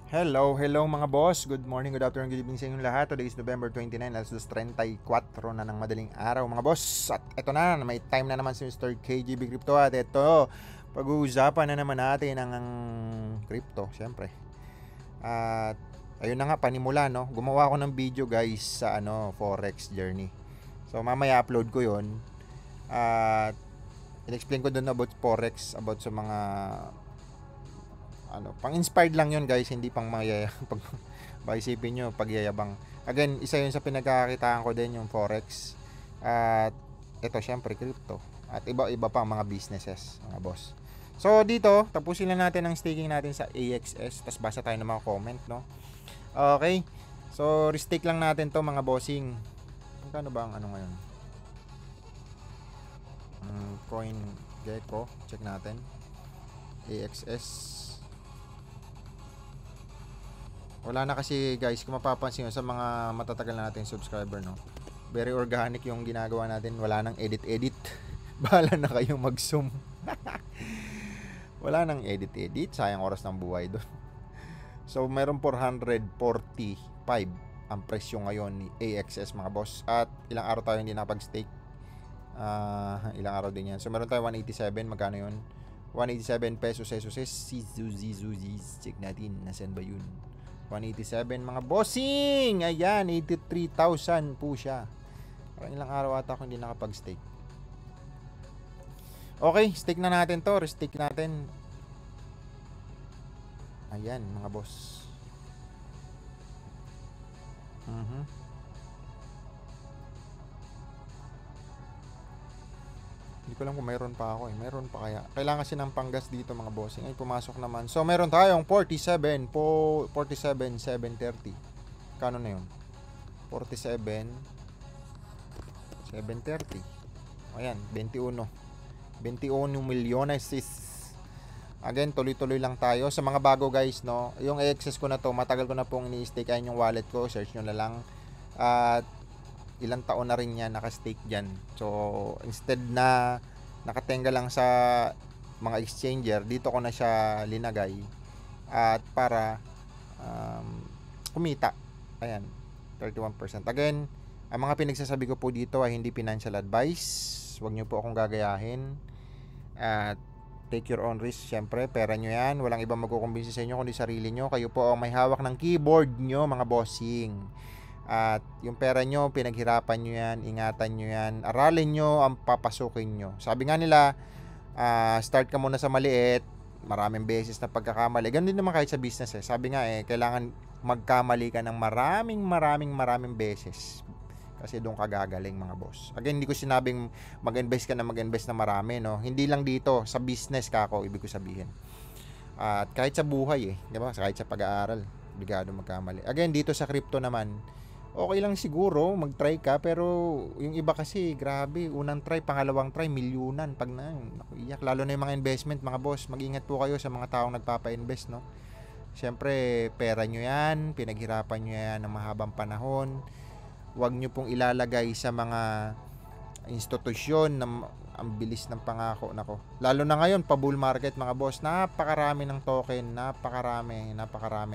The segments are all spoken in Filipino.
Hello mga boss. Good morning, good afternoon, good evening sa inyong lahat. Today is November 29, alas 34 na ng madaling araw mga boss. At eto na, may time na naman si Mr. KGB Crypto. At eto, pag-uusapan na naman natin ang crypto, syempre. At ayun na nga, panimula no. Gumawa ako ng video guys sa Forex Journey. So mamaya upload ko yon. At in-explain ko doon about Forex, about sa mga pang-inspired lang yun guys, hindi pang pag isipin nyo pagyayabang. Again, isa yun sa pinagkakakitaan ko din yung Forex. At ito syempre crypto. At iba-iba pang mga businesses, mga boss. So dito, tapusin na natin ang staking natin sa AXS. Tapos basa tayo ng mga comment, no? Okay. So restake lang natin to mga bossing. Magkano ba ang ngayon? Coin Gecko, check natin. AXS. Wala na kasi guys, kung mapapansin nyo sa mga matatagal na natin subscriber, no? Very organic yung ginagawa natin. Wala nang edit-edit. Bahala na kayong mag-zoom. Wala nang edit-edit. Sayang oras ng buhay doon. So, meron 445 ang presyo ngayon ni AXS mga boss. At ilang araw tayo hindi nakapag-stake. Ilang araw din yan. So, meron tayo 187. Magkano yun? 187 pesos. Check natin. Nasaan ba yun? 187 mga bossing. Ayan, 83,000 po siya. Parang ilang araw ata ako hindi nakapag-stake. Okay, stake na natin to. Restake natin. Ayan mga boss. Hindi ko alam kung mayroon pa ako eh. Mayroon pa kaya. Kailangan kasi ng panggas dito mga bossing. Ay, pumasok naman. So, meron tayong 47,730. Kano na yun? 47,730. Ayan, 21. 21 milyones sis. Again, tuloy-tuloy lang tayo. Sa mga bago guys, no? Yung AXS ko na to, matagal ko na pong ini-stake. Ayan yung wallet ko. Search nyo na lang. At ilang taon na rin yan naka-stake dyan. So, instead na nakatenga lang sa mga exchanger, dito ko na siya linagay at para kumita. Ayan, 31%. Again, ang mga pinagsasabi ko po dito ay hindi financial advice. Huwag nyo po akong gagayahin. At take your own risk. Siyempre, pera nyo yan. Walang ibang magkukumbinsi sa inyo kundi sarili nyo. Kayo po ang may hawak ng keyboard nyo, mga bossing. At yung pera nyo, pinaghirapan nyo yan, ingatan nyo yan, aralin nyo ang papasukin nyo. Sabi nga nila, start ka muna sa maliit, maraming beses na pagkakamali. Ganun din naman kahit sa business eh. Sabi nga kailangan magkamali ka ng maraming beses. Kasi doon ka gagaling mga boss. Again, hindi ko sinabing mag-invest ka na mag-invest na marami, no? Hindi lang dito, sa business ka ako, ibig ko sabihin. At kahit sa buhay di ba? Kahit sa pag-aaral, bigado magkamali. Again, dito sa crypto naman, okay lang siguro, mag-try ka, pero yung iba kasi, grabe, unang try, pangalawang try, milyunan, pag iyak, lalo na yung mga investment, mga boss, mag-ingat po kayo sa mga taong nagpapa-invest, no? Siyempre, pera nyo yan, pinaghirapan nyo yan ng mahabang panahon, huwag nyo pong ilalagay sa mga institusyon na ang bilis ng pangako, nako. Lalo na ngayon, pa-bull market, mga boss, napakarami ng token, napakarami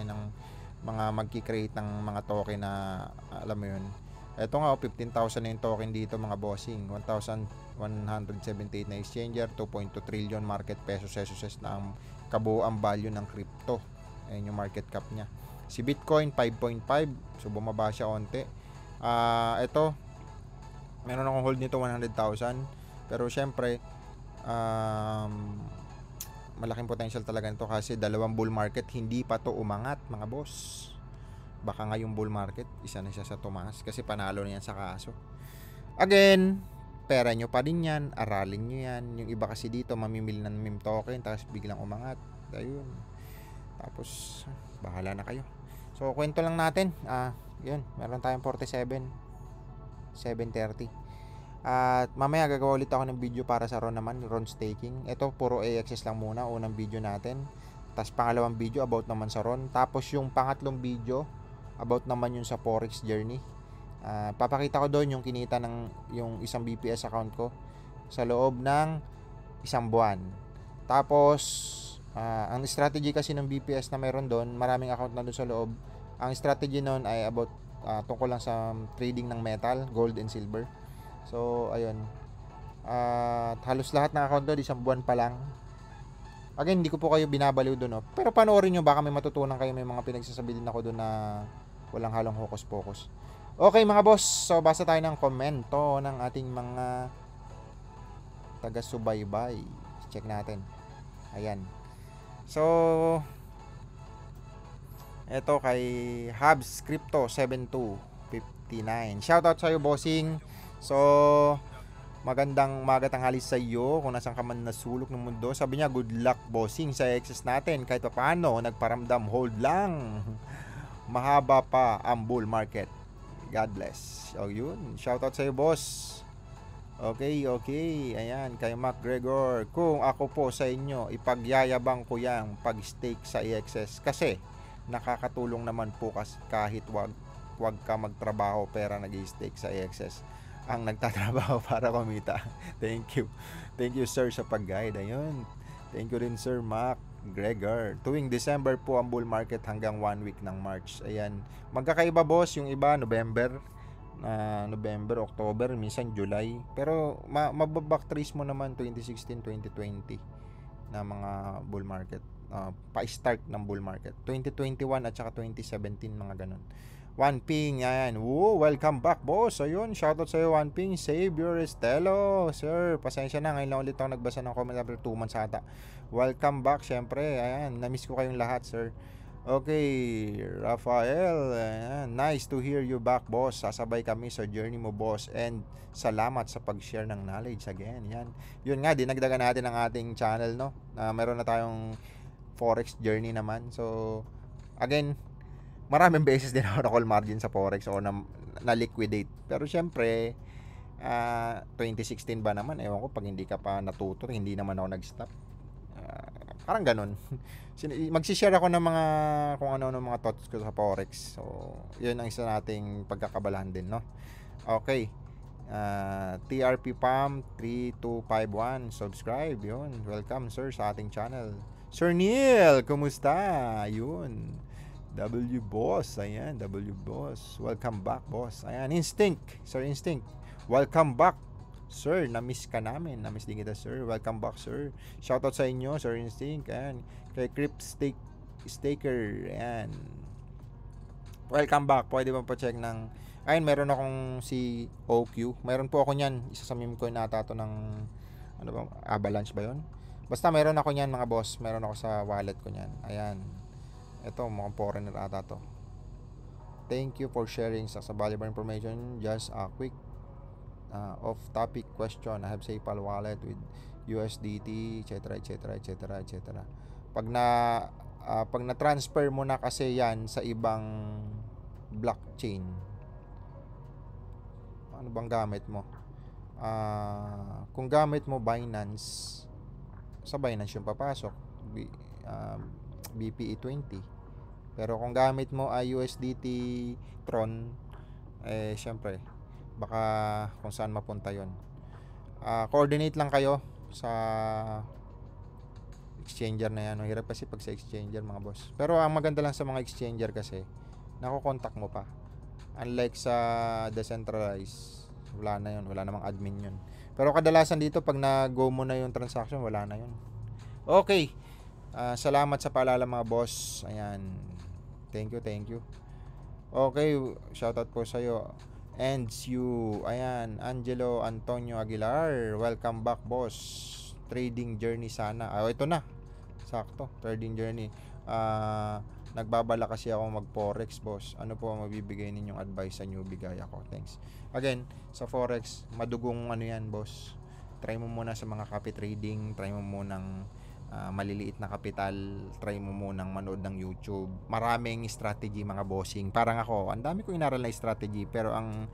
ng mga magki-create ng mga token na alam mo yun. Ito nga 15,000 na yung token dito mga bossing. 1,178 na exchanger, 2.2 trillion market pesos na ang kabuuang value ng crypto. Ayun yung market cap niya. Si Bitcoin 5.5, so bumaba siya onte. Ito meron akong hold nito 100,000, pero syempre malaking potential talaga nito kasi dalawang bull market hindi pa to umangat mga boss. Baka ngayong bull market isa na siya sa tumaas kasi panalo na yan sa kaso. Again, pera nyo pa din yan, aralin nyo yan. Yung iba kasi dito mamimili ng meme token tapos biglang umangat. Ayun, tapos bahala na kayo. So kwento lang natin, yun, meron tayong 47,730. At mamaya gagawa ulit ako ng video para sa RON naman, RON staking. Ito puro AXS lang muna, unang video natin. Tapos pangalawang video about naman sa RON. Tapos yung pangatlong video about naman yung sa Forex Journey. Papakita ko doon yung kinita ng yung isang BPS account ko sa loob ng isang buwan. Tapos Ang strategy kasi ng BPS na meron doon, maraming account na doon sa loob. Ang strategy noon ay about tungkol lang sa trading ng metal, gold and silver. So, ayun. Halos lahat ng account doon, isang buwan pa lang. Again, hindi ko po kayo binabaliw doon, no? Pero panoorin nyo, baka may matutunan kayo, may mga pinagsasabi din ako doon na walang halong hocus-pocus. Okay mga boss, so basa tayo ng komento ng ating mga taga-subaybay. Check natin. Ayan. So, eto kay Habs Crypto 7259. Shoutout sa'yo, bossing. So, magandang umaga tanghali sa iyo kung nasaan ka man nasulok ng mundo. Sabi niya, good luck bossing sa excess natin. Kahit pa paano, nagparamdam, hold lang. Mahaba pa ang bull market. God bless. O yun, shoutout sa iyo, boss. Okay. Ayan, kay MacGregor. Kung ako po sa inyo, ipagyayabang ko yang pag-stake sa EXS kasi nakakatulong naman po kahit wag ka magtrabaho pera nag-stake sa EXS ang nagtatrabaho para kumita. Thank you sir sa pag-guide. Ayun, thank you rin Sir Mac Gregor. Tuwing December po ang bull market hanggang 1 week ng March. Ayan, magkakaiba boss, yung iba November, October, minsan July, pero mababack trace mo naman 2016, 2020 na mga bull market, pa-start ng bull market 2021 at saka 2017, mga ganun. One Ping, ayan. Woo, welcome back, boss. Ayun, shoutout sa'yo, One Ping. Savior Estelo. Sir, pasensya na. Ngayon lang ulit ako nagbasa ng comment after 2 months ata. Welcome back, syempre. Ayan, namiss ko kayong lahat, sir. Okay, Rafael. Ayan, nice to hear you back, boss. Sasabay kami sa journey mo, boss. And salamat sa pag-share ng knowledge again. Yan. Yun nga, dinagdagan natin ang ating channel, no? Meron na tayong Forex journey naman. So, again, maraming beses din ako na-call margin sa Forex o na-liquidate. Pero syempre, 2016 ba naman, ewan ko, pag hindi ka pa natuto, hindi naman ako nag-stop. Parang ganun. Magsishare ako ng mga kung ano mga thoughts ko sa Forex. So, yun ang isa nating pagkakabalahan din, no? Okay. TRP Pam 3251, subscribe, yun. Welcome, sir, sa ating channel. Sir Neil, kumusta? Yun. W Boss, ayan, W Boss. Welcome back, boss. Ayan, Instinct, Sir Instinct. Welcome back, sir. Na-miss ka namin. Na-miss din kita, sir. Welcome back, sir. Shoutout sa inyo, Sir Instinct. Ayan, kay Crypt Staker. Ayan. Welcome back. Pwede ba pa-check ng... Ayun, meron akong si OQ. Meron po ako niyan. Isa sa meme coin nata to ng... Ano ba? Avalanche ba yun? Basta meron ako niyan, mga boss. Meron ako sa wallet ko niyan. Ayan. Ito, mukhang foreigner ata to. Thank you for sharing sa valuable information. Just a quick off-topic question. I have PayPal wallet with USDT, etc. Pag na-transfer mo na kasi yan sa ibang blockchain, ano bang gamit mo? Kung gamit mo Binance, sa Binance yung papasok. BPE20. Pero kung gamit mo ay USDT Tron, syempre baka kung saan mapunta yon. Coordinate lang kayo sa exchanger na yan. Hirap kasi pag sa exchanger, mga boss. Pero ang maganda lang sa mga exchanger kasi nako-contact mo pa. Unlike sa decentralized, wala na yun, wala namang admin yun. Pero kadalasan dito pag na-go mo na yung transaction, wala na yun. Okay. Salamat sa paalala, mga boss. Ayan. Thank you. Okay, shoutout po sa iyo. Ends you. Ayan, Angelo Antonio Aguilar. Welcome back, boss. Trading journey sana. Ito na. Sakto, trading journey. Nagbabala kasi ako mag-forex, boss. Ano po ang mabibigay ninyong advice sa newbie gaya ko? Thanks. Again, sa forex, madugong ano yan, boss. Try mo muna sa mga copy trading. Try mo munang maliliit na kapital, try mo munang manood ng YouTube. Maraming strategy, mga bossing. Parang ako, ang dami ko inaral na strategy, pero ang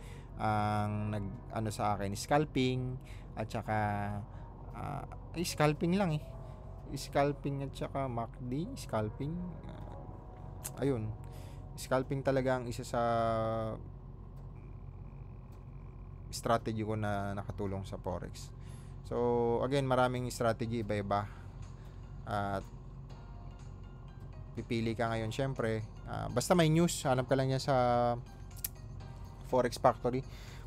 nag sa akin, scalping at saka scalping lang scalping at saka MACD, scalping. Ayun. Scalping talaga ang isa sa strategy ko na nakatulong sa forex. So, again, maraming strategy, iba-iba. At pipili ka ngayon syempre. Basta may news, hanap ka lang yan sa Forex Factory.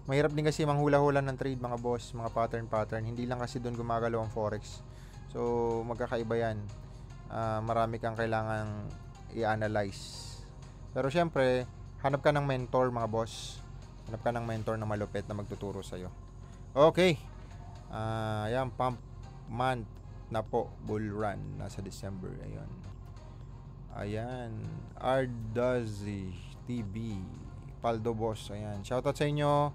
Mahirap din kasi manghula-hula ng trade mga boss, mga pattern. Hindi lang kasi doon gumagalaw ang Forex. So, magkakaiba yan. Marami kang kailangan i-analyze. Pero syempre, hanap ka ng mentor mga boss. Hanap ka ng mentor na malupit na magtuturo sa'yo. Okay. Ayan, pump month na po, bull run. Nasa December. Ayan. Ardazi TV. Paldo boss. Ayan. Shoutout sa inyo.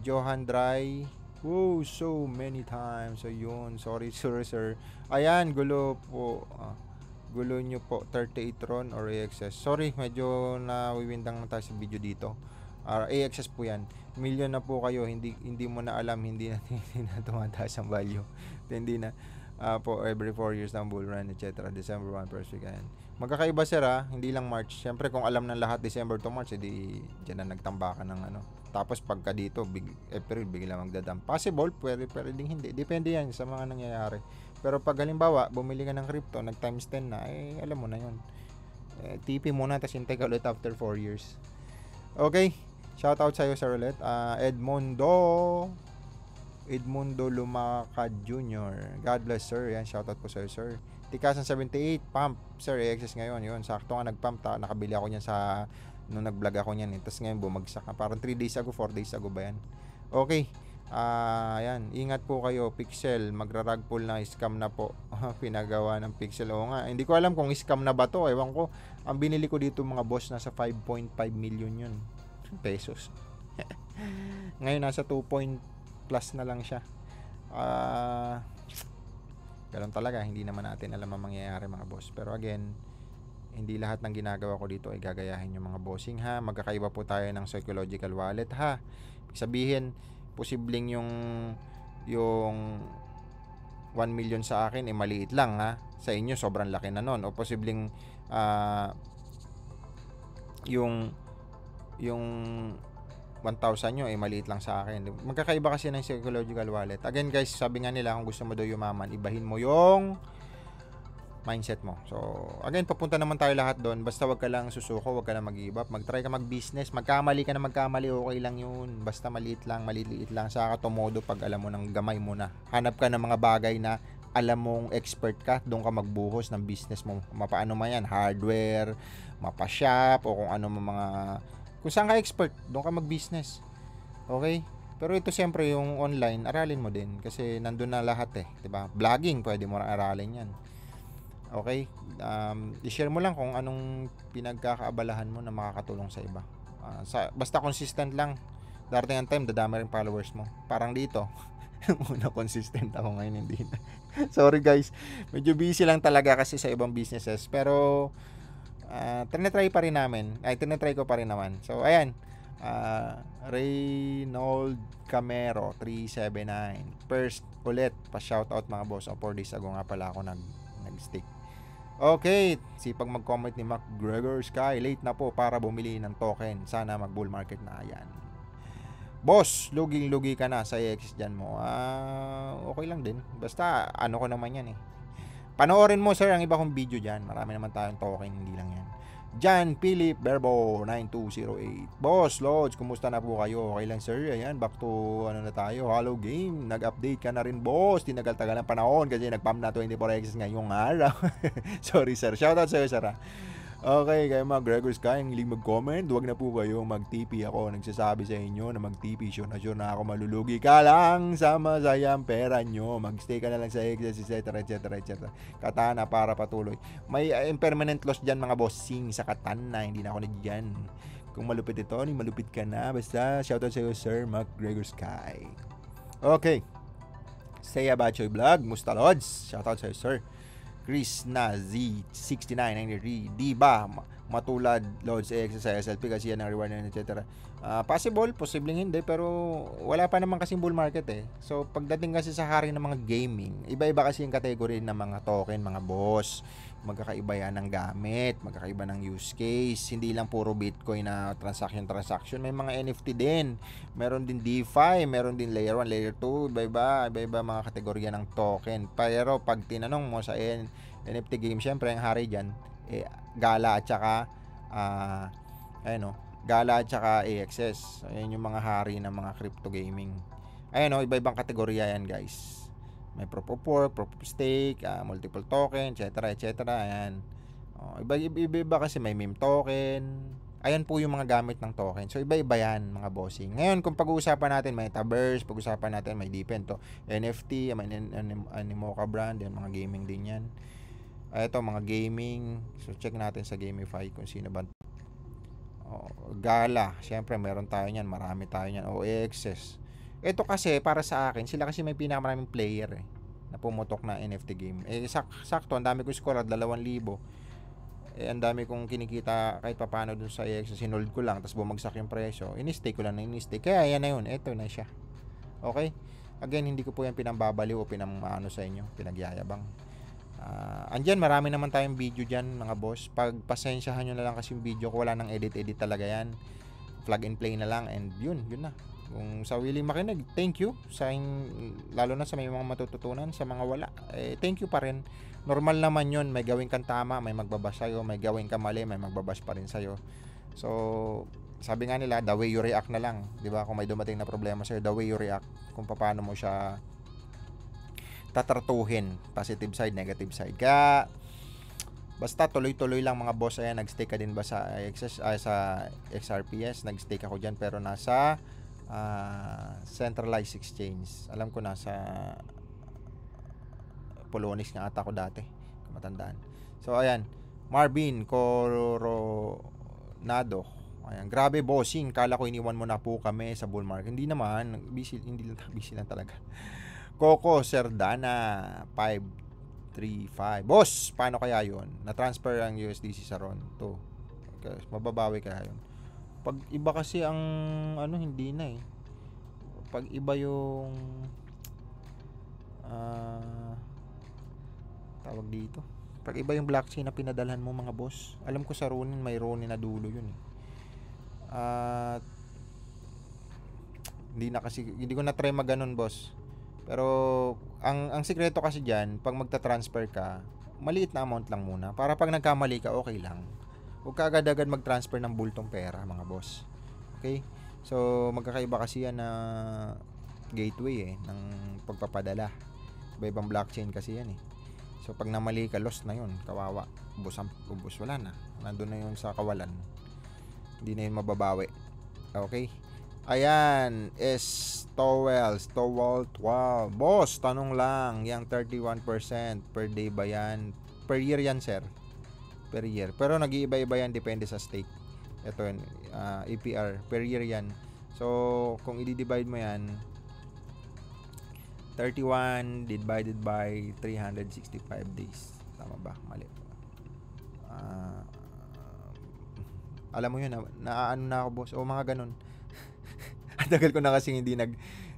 Johan Dry. Whoa, so many times. Ayun. Sorry, sir. Ayan, gulo po. Gulo nyo po. 38 Ron or AXS. Sorry, medyo nawiwindang tayo sa video dito. AXS po yan. Million na po kayo. Hindi mo na alam. Hindi na tumataas ang value. Hindi na. Po every 4 years ng bull run, etc. December 1, first week. Ayan. Magkakaiba sir hindi lang March. Siyempre kung alam ng lahat December to March, edi dyan na nagtambakan ng ano. Tapos pagka dito, April, bigla magdadam. Possible, pwede ding hindi. Depende yan sa mga nangyayari. Pero pag halimbawa, bumili ka ng crypto, nag times 10 na, alam mo na yun. TP muna, tapos hintay ka ulit after 4 years. Okay, shoutout sa'yo sir ulit. Edmundo Lumacad Jr. God bless sir. Yan, shoutout po sa'yo sir. Tikasan 78, pump. Sir, AXS ngayon. Yun, sakto nga nag-pump. Nakabili ako niyan sa nung nag-vlog ako niyan. Tapos ngayon bumagsak. Parang 3 days ago, 4 days ago ba yan? Okay. Ayan. Ingat po kayo. Pixel. Magra-rug pull na. Scam na po. Pinagawa ng Pixel. Oo nga. Hindi ko alam kung scam na ba to. Ewan ko. Ang binili ko dito mga boss, nasa 5.5 million yun. Pesos. Ngayon nasa 2 plus na lang siya. Ganun talaga, hindi naman natin alam ang mangyayari mga boss. Pero again, hindi lahat ng ginagawa ko dito ay gagayahin yung mga bossing ha. Magkakaiba po tayo ng psychological wallet ha. Sabihin, posibleng yung 1 million sa akin maliit lang ha. Sa inyo sobrang laki na nun. O posibleng yung 1,000 nyo maliit lang sa akin. Magkakaiba kasi ng psychological wallet. Again guys, sabi nga nila kung gusto mo daw yumaman, ibahin mo yung mindset mo. So again, papunta naman tayo lahat doon. Basta wag ka lang susuko, wag ka lang mag-give up. Mag-try ka mag-business. Magkamali ka na magkamali, okay lang yun. Basta maliit lang saka tumodo pag alam mo ng gamay mo na. Hanap ka ng mga bagay na alam mong expert ka, doon ka magbuhos ng business mo. Mapaano man yan, hardware, mapa-shop, o kung ano mga kung saan ka expert, doon ka mag-business. Okay? Pero ito siyempre yung online, aralin mo din kasi nandun na lahat 'di ba? Vlogging, pwede mo aralin 'yan. Okay? I-share mo lang kung anong pinagkakaabalahan mo na makakatulong sa iba. Basta consistent lang. Darating ang time, dadami rin followers mo. Parang dito. Una consistent ako ngayon, hindi na. Sorry guys. Medyo busy lang talaga kasi sa ibang businesses. Pero tinatry pa rin namin. Tinatry ko pa rin naman. So, ayan. Reynold Camero 379. First ulit, pa-shoutout mga boss. 4 days ago nga pala ako nag-stick. Okay, sipag mag-comment ni McGregor Sky. Late na po para bumili ng token. Sana mag-bull market na. Ayan. Boss, luging-lugi ka na sa AXS dyan mo. Okay lang din. Basta, ano ko naman yan Panoorin mo sir ang iba kong video dyan. Marami naman tayong token, hindi lang yan. John Philip Berbo 9208. Boss, Lodge, kumusta na po kayo? Okay lang sir, ayan, back to ano na tayo, Halo Game. Nag-update ka na rin boss. Tinagal-tagal ng panahon kasi nag-pump na 24x ngayong araw. Sorry sir, shoutout sa'yo sir Okay, kayo mga Gregor Sky, ang hiling mag-comment, huwag na po kayo mag-TP ako. Nagsasabi sa inyo na mag-TP, sure na ako malulugi ka lang sa masayang pera nyo. Mag-stay ka na lang sa exercise, etc. Katana para patuloy. May impermanent loss dyan mga bossing sa katana, hindi na ako nagyan. Kung malupit ito, malupit ka na. Basta, shoutout sa iyo Sir Mark Gregor Sky. Okay. Saya Bachoy Vlog, Musta Lods, shoutout sa iyo Sir Chris na Z6993. Di ba matulad Loads X sa SLP kasi yan ang reward na etc. Possible, posibleng hindi, pero wala pa naman kasing bull market So pagdating kasi sa hari ng mga gaming, iba-iba kasi yung category ng mga token, mga boss. Magkakaiba yan ng gamit, magkakaiba ng use case. Hindi lang puro Bitcoin na transaction. May mga NFT din. Meron din DeFi, meron din layer 1, layer 2. Iba-iba mga kategorya ng token. Pero pag tinanong mo sa NFT game, syempre ang hari dyan, Gala at saka Gala at saka AXS. So, yan yung mga hari ng mga crypto gaming. Iba-ibang kategorya yan, guys. May proof of work, proof of stake, multiple token, etc. Ayan. Iba kasi may meme token. Ayan po yung mga gamit ng token. So, iba-iba yan, mga bossing. Ngayon, kung pag-uusapan natin, may Metaverse, pag-uusapan natin, may Depend to. NFT, may Animoca brand, yan, mga gaming din yan. Ito, mga gaming. So, check natin sa Gamify kung sino ba. Gala, syempre, meron tayo yan. Marami tayo yan. AXS. Ito kasi, para sa akin, sila kasi may pinakamaraming player na pumutok na NFT game. Sakto, ang dami ko score at 2,000. Ang dami kong kinikita kahit papano dun sa AXS. Sinold ko lang, tapos bumagsak yung presyo. Ini-stake ko lang na ini-stake. Kaya yan na yun. Ito na siya. Okay? Again, hindi ko po yan pinambabaliw o sa inyo. Pinagyayabang. Andyan, marami naman tayong video dyan, mga boss. Pagpasensyahan nyo na lang kasi yung video ko. Wala nang edit talaga yan. Plug and play na lang. And yun na. Kung sa willing makinig, thank you. Lalo na sa may mga matututunan. Sa mga wala, thank you pa rin. Normal naman yun, may gawin kang tama, may magbabash sa'yo, may gawin kang mali, may magbabash pa rin sa'yo. So, sabi nga nila, the way you react na lang, di ba? Kung may dumating na problema sa'yo, the way you react, kung paano mo siya tatratuhin, positive side, negative side. Kaya, basta tuloy-tuloy lang, mga boss. Ayan, nag-stake ka din ba sa sa XRPS? Nag-stake ako dyan, pero nasa centralized exchange. Alam ko nasa Polonis nga ata ako dati, kung matandaan. So ayan, Marvin Coronado. Ayan, grabe bossing, kala ko iniwan mo na po kami sa bull market. Hindi naman, busy lang talaga. Coco Serdana 535. Boss, paano kaya 'yon? Na-transfer ang USDC sa RON to. Okay, mababawi kaya 'yon. Pag iba kasi ang hindi na Pag iba yung tawag dito. Pag iba yung blockchain na pinadalhan mo, mga boss. Alam ko sa Ronin, may Ronin na dulo yun hindi ko na try mag-ganon, boss. Pero ang sikreto kasi diyan, pag magta-transfer ka, maliit na amount lang muna para pag nagkamali ka, okay lang. Huwag ka agad-agad mag-transfer ng bultong pera, mga boss. Okay? So, magkakaiba kasi yan na gateway ng pagpapadala. Iba-ibang blockchain kasi yan So, pag namali ka, lost na yun. Kawawa. Ubos. Wala na. Nandun na yun sa kawalan. Hindi na yun mababawi. Okay? Ayan. Stowells. Wow. Boss, tanong lang. Yang 31% per day ba yan? Per year yan, sir. Per year. Pero nag-iiba-iba yan. Depende sa stake. Ito yun. APR. Per year yan. So, kung i-divide mo yan, 31 divided by 365 days. Tama ba? Mali. Alam mo yun, naano na ako, boss. O, mga ganun. Ang tagal ko na kasi hindi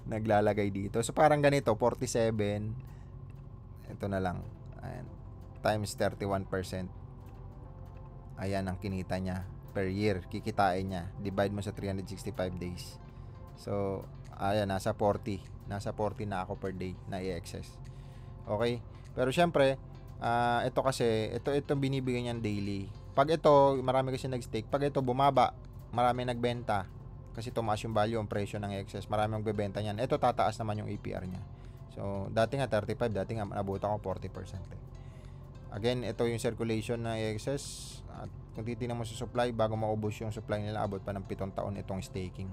naglalagay dito. So, parang ganito, 47. Ito na lang. Ayan. Times 31%. Ayan ang kinita niya per year. Kikitain niya. Divide mo sa 365 days. So, ayan, nasa 40 na ako per day na i-access. Okay? Pero syempre, ito kasi, ito binibigyan niyan daily. Pag ito, marami kasi nag-stake. Pag ito bumaba, marami nagbenta. Kasi tumaas yung value, ang presyo ng excess. Marami magbebenta niyan. Ito tataas naman yung APR niya. So, dati nga 35, dati nga nabuta ko 40%. Again, ito yung circulation na excess. At kung titingnan mo sa supply, bago maubos yung supply nila, abot pa ng 7 taon itong staking.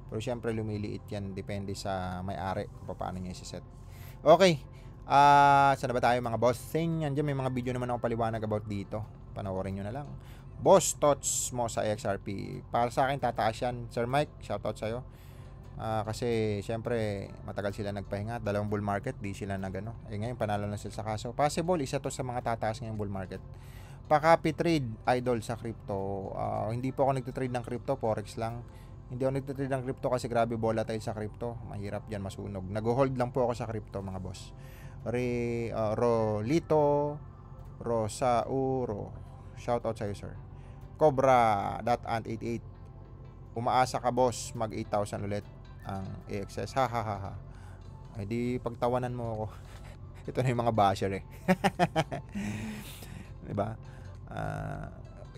Pero syempre lumiliit yan, depende sa may-ari kung paano niya i-set. Okay. Saan ba tayo, mga bossing? Andiyan may mga video naman ako paliwanag about dito. Panoorin nyo na lang. Boss, thoughts mo sa XRP? Para sa akin, tataas yan. Sir Mike, shoutout sa'yo. Kasi syempre matagal sila nagpahinga. 2 bull market, di sila ngayon panalo na sila sa kaso. Possible, isa to sa mga tataas ngayong bull market. Pa-copy trade, idol sa crypto. Hindi po ako nagtitrade ng crypto, forex lang. Hindi ako nagtitrade ng crypto kasi grabe volatile sa crypto. Mahirap dyan masunog. Nag-hold lang po ako sa crypto, mga boss. Rolito Rosauro. Shout out sa'yo, sir. Cobra.ant88. Umaasa ka, boss, mag 8,000 ulit ang AXS. Ha. Ay di pagtawanan mo ako. Ito na yung mga basher eh. Diba?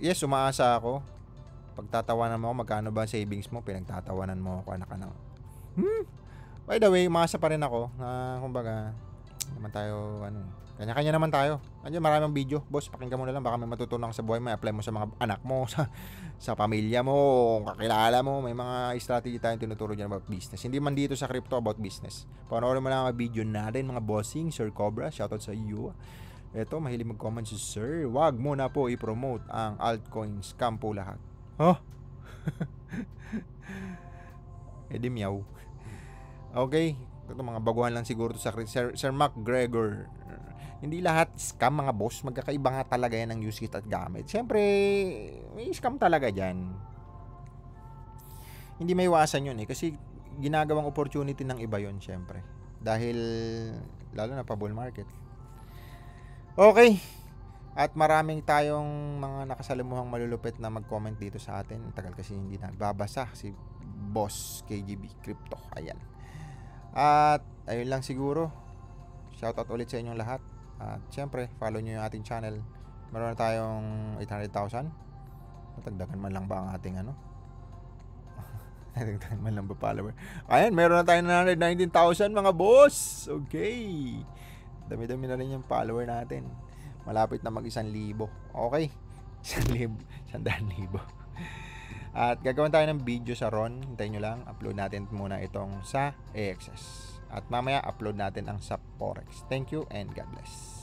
Yes, umaasa ako. Pagtatawanan mo ako, magkano ba savings mo? Pinagtatawanan mo ako, anak. By the way, umaasa pa rin ako na kumbaga, naman tayo, kanya-kanya naman tayo. Andiyan maraming video. Boss, pakinggan mo na lang. Baka may matutunan sa buhay mo. Apply mo sa mga anak mo, sa pamilya mo, kakilala mo. May mga strategy tayong tinuturo dyan about business. Hindi man dito sa crypto about business. Panoorin mo lang ang video natin, mga bossing. Sir Cobra, shoutout sa iyo. Eto, mahilig mag-comment si Sir. Wag mo na po i-promote ang altcoin scam po lahat. Oh? Edi meow. Okay. Ito mga baguhan lang siguro to sa Sir McGregor. Hindi lahat scam mga boss. Magkakaiba nga talaga yan ng use case at gamit. Siyempre, may scam talaga dyan. Hindi may iwasan yun eh. Kasi ginagawang opportunity ng iba yun siyempre. Dahil, lalo na pa bull market. Okay. At maraming tayong mga nakasalamuhang malulupit na mag-comment dito sa atin. Tagal kasi hindi nagbabasa si Boss KGB Crypto. Ayan. At ayun lang siguro. Shoutout ulit sa inyong lahat. At syempre, follow nyo yung ating channel. Meron na tayong 800,000. Natagdagan man lang ba ang ating natagdagan man lang ba follower? Ayan, meron na tayong 919,000 mga boss. Okay. Dami-dami na rin yung follower natin. Malapit na mag 1,000. Okay. 1,000. 100,000. At gagawin tayo ng video sa Ron. Hintayin nyo lang. Upload natin muna itong sa AXS. At mamaya upload natin ang sa Forex. Thank you and God bless.